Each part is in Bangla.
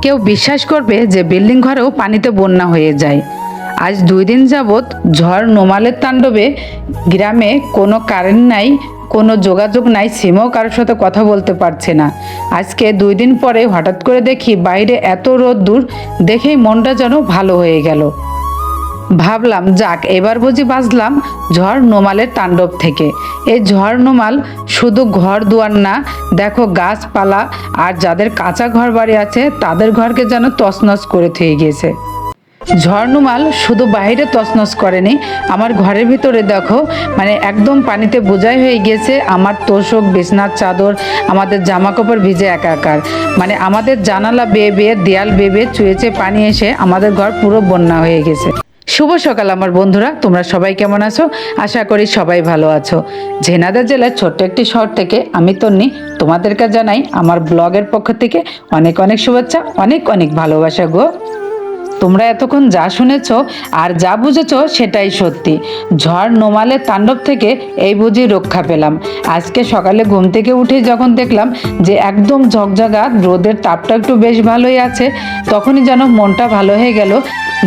কেউ বিশ্বাস করবে যে বিল্ডিং ঘরেও পানিতে বন্যা হয়ে যায়। আজ 2 দিন যাবৎ ঝড় নোমালের তাণ্ডবে গ্রামে কোনো কারেন্ট নাই, কোনো যোগাযোগ নাই, সিমও কারোর সাথে কথা বলতে পারছে না। আজকে 2 দিন পরে হঠাৎ করে দেখি বাইরে এত রোদ্দুর, দেখেই মনটা যেন ভালো হয়ে গেল। ভাবলাম যাক, এবার বুঝি বাঁচলাম ঝড় নোমালের তাণ্ডব থেকে। এই ঝড় নোমাল শুধু ঘর দুয়ার না, দেখো গাছপালা আর যাদের কাঁচা ঘর বাড়ি আছে তাদের ঘরকে যেন তছনছ করে থুয়ে গিয়েছে। ঝড় নোমাল শুধু বাইরে তছনছ করেনি, আমার ঘরের ভিতরে দেখো মানে একদম পানিতে বোঝাই হয়ে গিয়েছে। আমার তোষক, বিছনার চাদর, আমাদের জামা কাপড় ভিজে একাকার। মানে আমাদের জানালা বেয়ে বেয়ে, দেয়াল বেয়ে বেয়ে চুয়েছে পানি এসে আমাদের ঘর পুরো বন্যা হয়ে গেছে। শুভ সকাল আমার বন্ধুরা, তোমরা সবাই কেমন আছো? আশা করি সবাই ভালো আছো। ঝিনাইদহ জেলার ছোট্ট একটি শহর থেকে আমি তন্নি তোমাদেরকে জানাই আমার ব্লগের পক্ষ থেকে অনেক অনেক শুভেচ্ছা, অনেক অনেক ভালোবাসা গো। তোমরা এতক্ষণ যা শুনেছ আর যা বুঝেছ সেটাই সত্যি। ঝড় নোমালের তাণ্ডব থেকে এই বুঝি রক্ষা পেলাম। আজকে সকালে ঘুম থেকে উঠে যখন দেখলাম যে একদম ঝকঝকা রোদের তাপটা একটু বেশ ভালোই আছে, তখনই যেন মনটা ভালো হয়ে গেল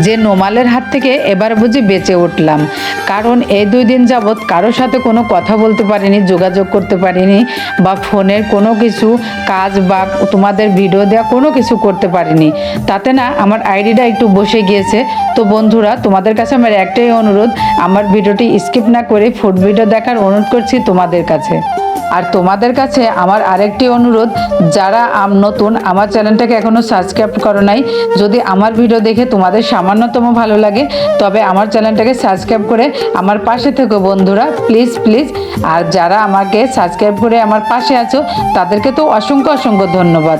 যে নোমালের হাত থেকে এবার বুঝি বেঁচে উঠলাম। কারণ এই 2 দিন যাবৎ কারোর সাথে কোনো কথা বলতে পারিনি, যোগাযোগ করতে পারিনি, বা ফোনের কোনো কিছু কাজ বা তোমাদের ভিডিও দেওয়া কোনো কিছু করতে পারিনি। তাতে না আমার আইডিটা একটু বসে গিয়েছে। তো বন্ধুরা, তোমাদের কাছে আমার একটাই অনুরোধ, আমার ভিডিওটি স্কিপ না করে ফুড ভিডিও দেখার অনুরোধ করছি তোমাদের কাছে। আর তোমাদের কাছে আমার আরেকটি অনুরোধ, যারা নতুন আমার চ্যানেলটাকে এখনও সাবস্ক্রাইব করো নাই, যদি আমার ভিডিও দেখে তোমাদের সামান্যতম ভালো লাগে তবে আমার চ্যানেলটাকে সাবস্ক্রাইব করে আমার পাশে থেকো বন্ধুরা, প্লিজ প্লিজ। আর যারা আমাকে সাবস্ক্রাইব করে আমার পাশে আছো তাদেরকে তো অসংখ্য অসংখ্য ধন্যবাদ।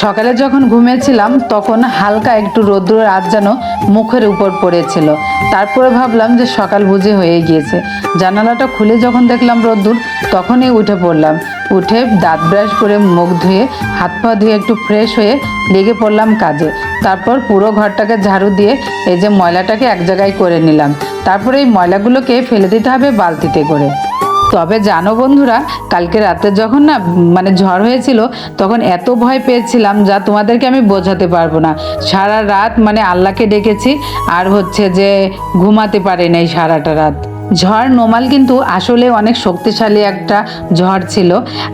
সকালে যখন ঘুমিয়েছিলাম তখন হালকা একটু রোদ্দুরের আঁচ যেন মুখের উপর পড়েছিল। তারপরে ভাবলাম যে সকাল বুঝে হয়ে গিয়েছে। জানালাটা খুলে যখন দেখলাম রোদ্দুর, তখনই উঠে পড়লাম। উঠে দাঁত ব্রাশ করে, মুখ ধুয়ে, হাত পা ধুয়ে একটু ফ্রেশ হয়ে লেগে পড়লাম কাজে। তারপর পুরো ঘরটাকে ঝাড়ু দিয়ে এই যে ময়লাটাকে এক জায়গায় করে নিলাম। তারপরে এই ময়লাগুলোকে ফেলে দিতে হবে বালতিতে করে। তবে জানো বন্ধুরা, কালকে রাতে যখন না মানে ঝড় হয়েছিল তখন এত ভয় পেয়েছিলাম যা তোমাদেরকে আমি বোঝাতে পারবো না। সারা রাত মানে আল্লাহকে ডেকেছি, আর হচ্ছে যে ঘুমাতে পারি নাই সারাটা রাত। ঝড় নোমাল কিন্তু আসলে অনেক শক্তিশালী একটা ঝড় ছিল।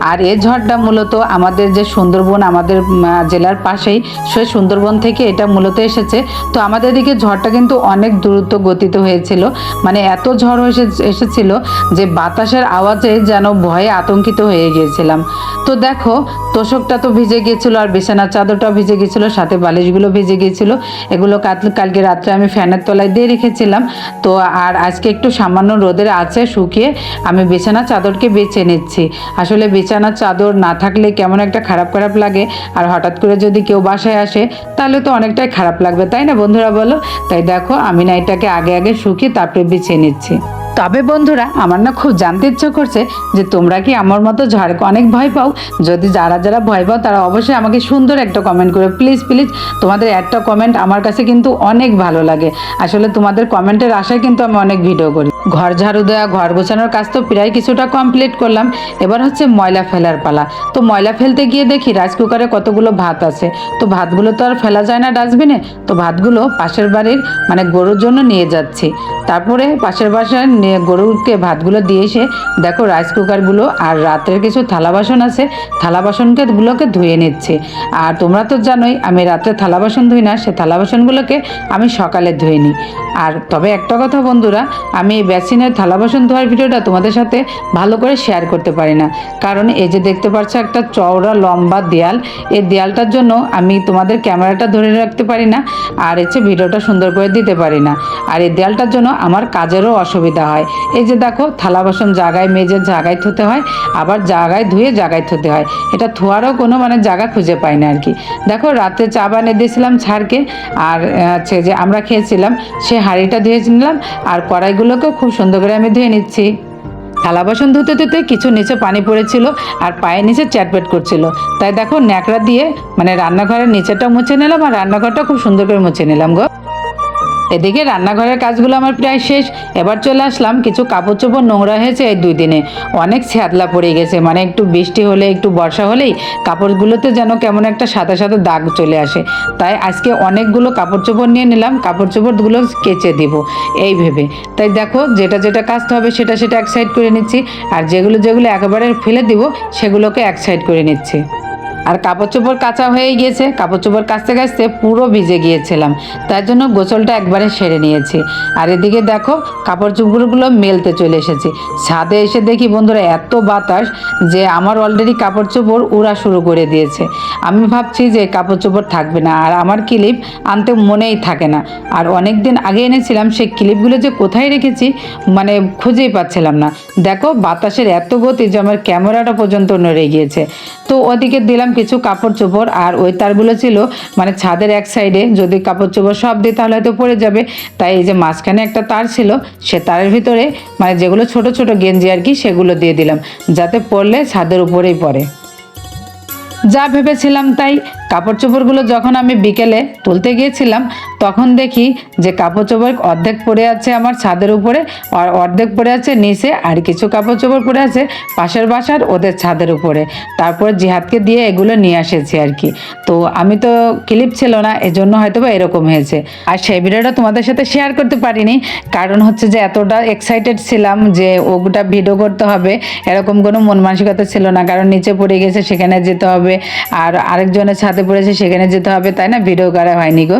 আর এই ঝড়টা মূলত আমাদের যে সুন্দরবন, আমাদের জেলার পাশেই, সেই সুন্দরবন থেকে এটা মূলত এসেছে। তো আমাদের দিকে ঝড়টা কিন্তু অনেক দ্রুত গতিতে হয়েছিল, মানে এত ঝড় এসেছিল যে বাতাসের আওয়াজে যেন ভয়ে আতঙ্কিত হয়ে গিয়েছিলাম। তো দেখো, তোষকটা তো ভিজে গিয়েছিল, আর বিছানার চাদরটাও ভিজে গিয়েছিল, সাথে বালিশগুলো ভিজে গিয়েছিল। এগুলো কালকে রাত্রে আমি ফ্যানের তলায় দিয়ে রেখেছিলাম। তো আর আজকে একটু সামান্য রোদের আছে শুকিয়ে আমি বিছানার চাদরকে বেছে নিচ্ছি। আসলে বিছানার চাদর না থাকলে কেমন একটা খারাপ খারাপ লাগে, আর হঠাৎ করে যদি কেউ বাসায় আসে তাহলে তো অনেকটাই খারাপ লাগবে, তাই না বন্ধুরা বলো? তাই দেখো আমি না এটাকে আগে শুকিয়ে তারপরে বিছিয়ে নিচ্ছি। তবে বন্ধুরা, আমার না খুব জানতে ইচ্ছে করছে যে তোমরা কি আমার মতো ঝড়কে অনেক ভয় পাও? যদি যারা ভয় পাও তারা অবশ্যই আমাকে সুন্দর একটা কমেন্ট করে, প্লিজ প্লিজ। তোমাদের একটা কমেন্ট আমার কাছে কিন্তু অনেক ভালো লাগে। আসলে তোমাদের কমেন্টের আশায় কিন্তু আমি অনেক ভিডিও করি। ঘর ঝাড়ু দেওয়া, ঘর গোছানোর কাজ তো প্রায় কিছুটা কমপ্লিট করলাম। এবার হচ্ছে ময়লা ফেলার পালা। তো ময়লা ফেলতে গিয়ে দেখি রাইস কুকারে কতগুলো ভাত আছে। তো ভাতগুলো তো আর ফেলা যায় না ডাস্টবিনে। তো ভাতগুলো পাশের বাড়ির মানে গরুর জন্য নিয়ে যাচ্ছি। তারপরে পাশের বাসায় গরুকে ভাতগুলো দিয়ে এসে দেখো রাইস কুকারগুলো আর রাতের কিছু থালা বাসন আছে, থালা বাসনগুলোকে ধুয়ে নিচ্ছি। আর তোমরা তো জানোই আমি রাত্রে থালা বাসন ধুই না, সে থালা বাসনগুলোকে আমি সকালে ধুয়ে নিই। আর তবে একটা কথা বন্ধুরা, আমি এই বেসিনের থালা বাসন ধোয়ার ভিডিওটা তোমাদের সাথে ভালো করে শেয়ার করতে পারি না, কারণ এই যে দেখতে পাচ্ছ একটা চওড়া লম্বা দেয়াল, এই দেয়ালটার জন্য আমি তোমাদের ক্যামেরাটা ধরে রাখতে পারি না, আর হচ্ছে ভিডিওটা সুন্দর করে দিতে পারি না। আর এই দেয়ালটার জন্য আমার কাজেরও অসুবিধা হয়। এই যে দেখো থালা বাসন জায়গায় মেজে জায়গায় থুতে হয়, আবার জায়গায় ধুয়ে জায়গায় থুতে হয়। এটা ধোয়ারও কোনো মানে জায়গা খুঁজে পাই না আর কি। দেখো রাতে চা বানিয়ে দিয়েছিলাম ছাড়কে, আর হচ্ছে যে আমরা খেয়েছিলাম সে হাঁড়িটা ধুয়ে নিলাম, আর কড়াইগুলোকেও খুব সুন্দর করে আমি ধুয়ে নিচ্ছি। থালা বাসন ধুতে ধুতে কিছু নিচে পানি পড়েছিল আর পায়ের নিচে চ্যাটপ্যাট করছিল, তাই দেখো ন্যাকড়া দিয়ে মানে রান্নাঘরের নিচেটা মুছে নিলাম, আর রান্নাঘরটা খুব সুন্দর করে মুছে নিলাম গো। এদিকে রান্নাঘরের কাজগুলো আমার প্রায় শেষ। এবার চলে আসলাম, কিছু কাপড় চোপড় নোংরা হয়েছে এই 2 দিনে, অনেক ছ্যাদলা পড়ে গেছে, মানে একটু বৃষ্টি হলে একটু বর্ষা হলেই কাপড়গুলোতে যেন কেমন একটা সাদা সাদা দাগ চলে আসে। তাই আজকে অনেকগুলো কাপড় চোপড় নিয়ে নিলাম, কাপড় চোপড়গুলো কেচে দিব এই ভেবে। তাই দেখো যেটা যেটা কাচতে হবে সেটা সেটা এক সাইড করে নিচ্ছি, আর যেগুলো যেগুলো একেবারে ফেলে দিব সেগুলোকে এক সাইড করে নিচ্ছি। আর কাপড় চোপড় কাচা হয়ে গিয়েছে, কাপড় চোপড় কাচতে কাচতে পুরো ভিজে গিয়েছিলাম, তার জন্য গোসলটা একবারে সেরে নিয়েছি। আর এদিকে দেখো কাপড় চোপড়গুলো মেলতে চলে এসেছি। ছাদে এসে দেখি বন্ধুরা এত বাতাস যে আমার অলরেডি কাপড় চোপড় উড়া শুরু করে দিয়েছে। আমি ভাবছি যে কাপড় চোপড় থাকবে না, আর আমার ক্লিপ আনতে মনেই থাকে না। আর অনেক দিন আগে এনেছিলাম, সেই ক্লিপগুলো যে কোথায় রেখেছি মানে খুঁজেই পাচ্ছিলাম না। দেখো বাতাসের এত গতি যে আমার ক্যামেরাটা পর্যন্ত নড়ে গিয়েছে। তো ওদিকে দিলাম কিছু কাপড় চোপড়, আর ওই তারগুলো ছিল মানে ছাদের এক সাইডে, যদি কাপড় চোপড় সব দিই তাহলে হয়তো পড়ে যাবে। তাই এই যে মাঝখানে একটা তার ছিল, সে তারের ভিতরে মানে যেগুলো ছোট ছোট গেঞ্জি আর কি সেগুলো দিয়ে দিলাম, যাতে পরলে ছাদের উপরেই পড়ে। যা ভেবেছিলাম তাই। কাপড় চোপড়গুলো যখন আমি বিকেলে তুলতে গিয়েছিলাম তখন দেখি যে কাপড় চোপড় অর্ধেক পড়ে আছে আমার ছাদের উপরে, আর অর্ধেক পড়ে আছে নিচে, আর কিছু কাপড় চোপড় পড়ে আছে পাশের বাসার ওদের ছাদের উপরে। তারপর জিহাদকে দিয়ে এগুলো নিয়ে এসেছি আর কি। তো আমি তো ক্লিপ ছিল না, এজন্য হয়তো বা এরকম হয়েছে। আর সেই ভিডিওটা তোমাদের সাথে শেয়ার করতে পারিনি, কারণ হচ্ছে যে এতটা এক্সাইটেড ছিলাম যে ওটা ভিডিও করতে হবে, এরকম কোনো মন মানসিকতা ছিল না। কারণ নিচে পড়ে গেছে, সেখানে যেতে হবে, আর আরেকজনের ছাদে পড়েছে সেখানে যেতে হবে, তাই না, ভিডিও করা হয়নি গো।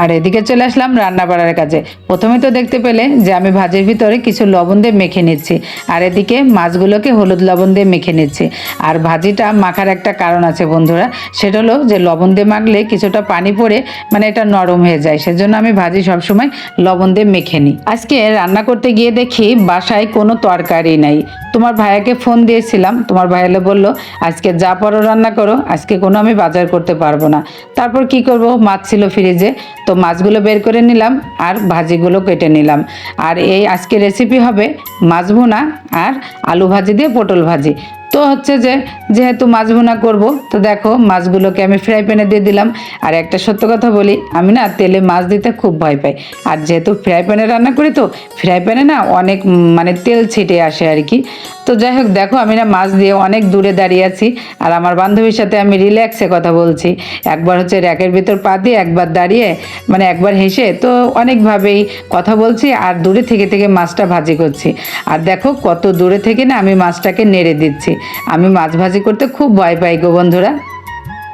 আর এদিকে চলে আসলাম রান্না বাড়ার কাজে। প্রথমে তো দেখতে পেলে যে আমি ভাজির ভিতরে কিছু লবণ দিয়ে মেখে নিচ্ছি, আর এদিকে মাছগুলোকে হলুদ লবণ দিয়ে মেখে নিচ্ছি। আর ভাজিটা মাখার একটা কারণ আছে বন্ধুরা, সেটা হলো যে লবণ দিয়ে মাখলে কিছুটা পানি পড়ে মানে এটা নরম হয়ে যায়, সেজন্য আমি ভাজি সবসময় লবণ দিয়ে মেখে নিই। আজকে রান্না করতে গিয়ে দেখি বাসায় কোনো তরকারি নাই। তোমার ভাইয়াকে ফোন দিয়েছিলাম, তোমার ভাইয়ালে বললো আজকে যা পারো রান্না করো, আজকে কোনো আমি বাজার করতে পারবো না। তারপর কি করব, মাছ ছিল ফ্রিজে, তো মাছগুলো বের করে নিলাম আর ভাজিগুলো কেটে নিলাম। আর এই আজকে রেসিপি হবে মাছ ভুনা আর আলু ভাজি দিয়ে পটল ভাজি। তো হচ্ছে যে যেহেতু মাছ ভুনা করবো, তো দেখো মাছগুলোকে আমি ফ্রাই প্যানে দিয়ে দিলাম। আর একটা সত্য কথা বলি, আমি না তেলে মাছ দিতে খুব ভয় পাই। আর যেহেতু ফ্রাই প্যানে রান্না করি, তো ফ্রাই প্যানে না অনেক মানে তেল ছিটে আসে আর কি। তো যাই হোক দেখো আমি না মাছ দিয়ে অনেক দূরে দাঁড়িয়ে আছি, আর আমার বান্ধবীর সাথে আমি রিল্যাক্সে কথা বলছি। একবার হচ্ছে র্যাকের ভিতর পা দিয়ে, একবার দাঁড়িয়ে, মানে একবার হেসে, তো অনেকভাবেই কথা বলছি আর দূরে থেকে থেকে মাছটা ভাজি করছি। আর দেখো কত দূরে থেকে না আমি মাছটাকে নেড়ে দিচ্ছি। আমি মাছ ভাজি করতে খুব ভয় পাই গো বন্ধুরা।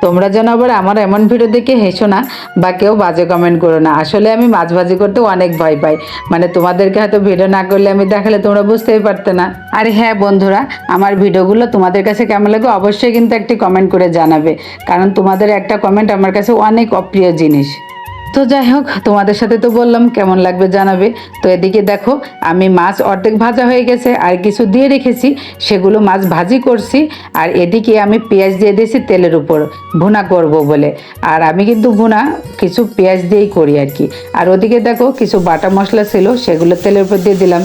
তোমরা যেন আবার আমার এমন ভিডিও দেখে হেসো না বা কেউ বাজে কমেন্ট করো না। আসলে আমি মাছ ভাজি করতে অনেক ভয় পাই, মানে তোমাদেরকে হয়তো ভিডিও না করলে আমি দেখালে তোমরা বুঝতেই পারতে না। আর হ্যাঁ বন্ধুরা, আমার ভিডিওগুলো তোমাদের কাছে কেমন লাগে অবশ্যই কিন্তু একটি কমেন্ট করে জানাবে, কারণ তোমাদের একটা কমেন্ট আমার কাছে অনেক অপ্রিয় জিনিস। তো যাই হোক তোমাদের সাথে তো বললাম, কেমন লাগবে জানাবে। তো এদিকে দেখো আমি মাছ অর্ধেক ভাজা হয়ে গেছে, আর কিছু দিয়ে রেখেছি, সেগুলো মাছ ভাজি করছি। আর এদিকে আমি পেঁয়াজ দিয়ে দিয়েছি তেলের উপর ভুনা করব বলে। আর আমি কিন্তু ভুনা কিছু পেঁয়াজ দিয়েই করি আর কি। আর ওদিকে দেখো কিছু বাটা মশলা ছিল, সেগুলো তেলের উপর দিয়ে দিলাম।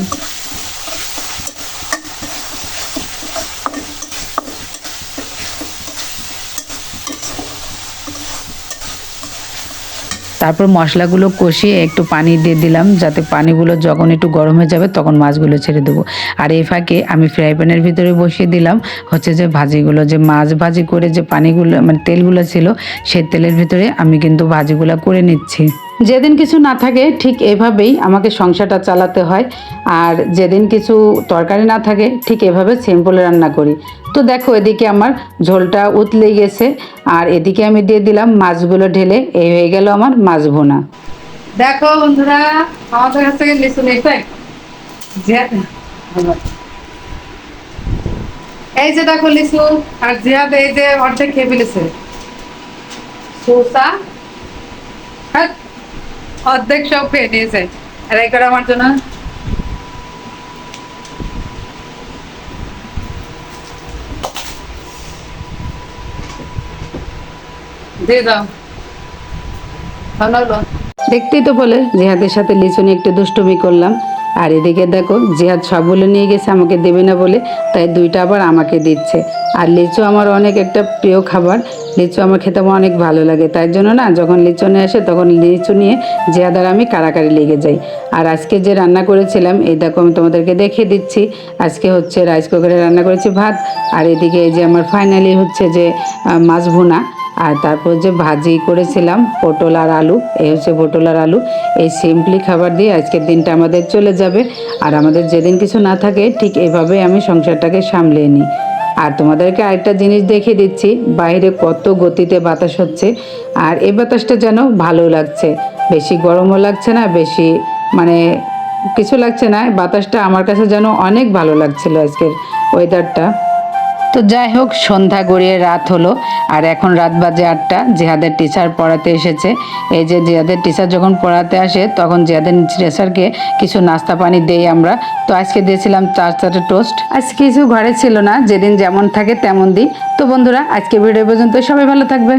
তারপর মশলাগুলো কষিয়ে একটু পানি দিয়ে দিলাম, যাতে পানিগুলো যখন একটু গরম হয়ে যাবে তখন মাছগুলো ছেড়ে দেবো। আর এই ফাঁকে আমি ফ্রাই প্যানের ভিতরে বসিয়ে দিলাম হচ্ছে যে ভাজিগুলো, যে মাছ ভাজি করে যে পানিগুলো মানে তেলগুলো ছিল, সেই তেলের ভিতরে আমি কিন্তু ভাজিগুলো করে নিচ্ছি। যেদিন কিছু না থাকে ঠিক এভাবেই আমাকে সংসারটা চালাতে হয়। আর যেদিন কিছু তরকারি না থাকে ঠিক এভাবে সিম্পল রান্না করি। তো দেখো এদিকে আমার ঝোলটা উতলে গেছে, আর এদিকে আমি দিয়ে দিলাম মাছগুলো ঢেলে। এই হয়ে গেল আমার মাছ ভুনা। দেখো বন্ধুরা আমাদের কাছ থেকে লিচু নিতে, এই যে দেখো লিচু, আর জিহাদ এই যে অর্ধেক খেয়ে ফেলেছে। সুসা অর্ধেক সব খেয়ে নিয়েছে, আর এই করে আমার জন্য দিয়ে দাও। দেখতেই তো বলে জিহাদের সাথে লিচু নিয়ে একটু দুষ্টুমি করলাম। আর এদিকে দেখো জিহাদ সবগুলো নিয়ে গেছে আমাকে দেবে না বলে, তাই দুইটা আবার আমাকে দিচ্ছে। আর লিচু আমার অনেক একটা প্রিয় খাবার, লিচু আমার খেতে আমার অনেক ভালো লাগে, তাই জন্য না যখন লিচু নিয়ে আসে তখন লিচু নিয়ে জিয়াদার আমি কাড়াকাড়ি লেগে যাই। আর আজকে যে রান্না করেছিলাম এই দেখো আমি তোমাদেরকে দেখিয়ে দিচ্ছি। আজকে হচ্ছে রাইস কুকারে রান্না করেছি ভাত, আর এদিকে এই যে আমার ফাইনালি হচ্ছে যে মাছ ভুনা, আর তারপর যে ভাজি করেছিলাম পটল আর আলু, এই হচ্ছে পটল আর আলু। এই সিম্পলি খাবার দিয়ে আজকের দিনটা আমাদের চলে যাবে। আর আমাদের যেদিন কিছু না থাকে ঠিক এভাবে আমি সংসারটাকে সামলিয়ে নিই। আর তোমাদেরকে আরেকটা জিনিস দেখিয়ে দিচ্ছি, বাইরে কত গতিতে বাতাস হচ্ছে, আর এই বাতাসটা যেন ভালো লাগছে, বেশি গরমও লাগছে না, বেশি মানে কিছু লাগছে না। বাতাসটা আমার কাছে যেন অনেক ভালো লাগছিল আজকের ওয়েদারটা। তো যাই হোক, সন্ধ্যা গড়িয়ে রাত হলো, আর এখন রাত বাজে 8টা। জিহাদের টিচার পড়াতে এসেছে। এই যে জিহাদের টিচার যখন পড়াতে আসে তখন জিহাদের টিচারকে কিছু নাস্তা পানি দেই আমরা। তো আজকে দিয়েছিলাম 4 টোস্ট। আজকে কিছু ঘরে ছিল না, যেদিন যেমন থাকে তেমন দিই। তো বন্ধুরা, আজকে ভিডিও পর্যন্ত, সবাই ভালো থাকবে।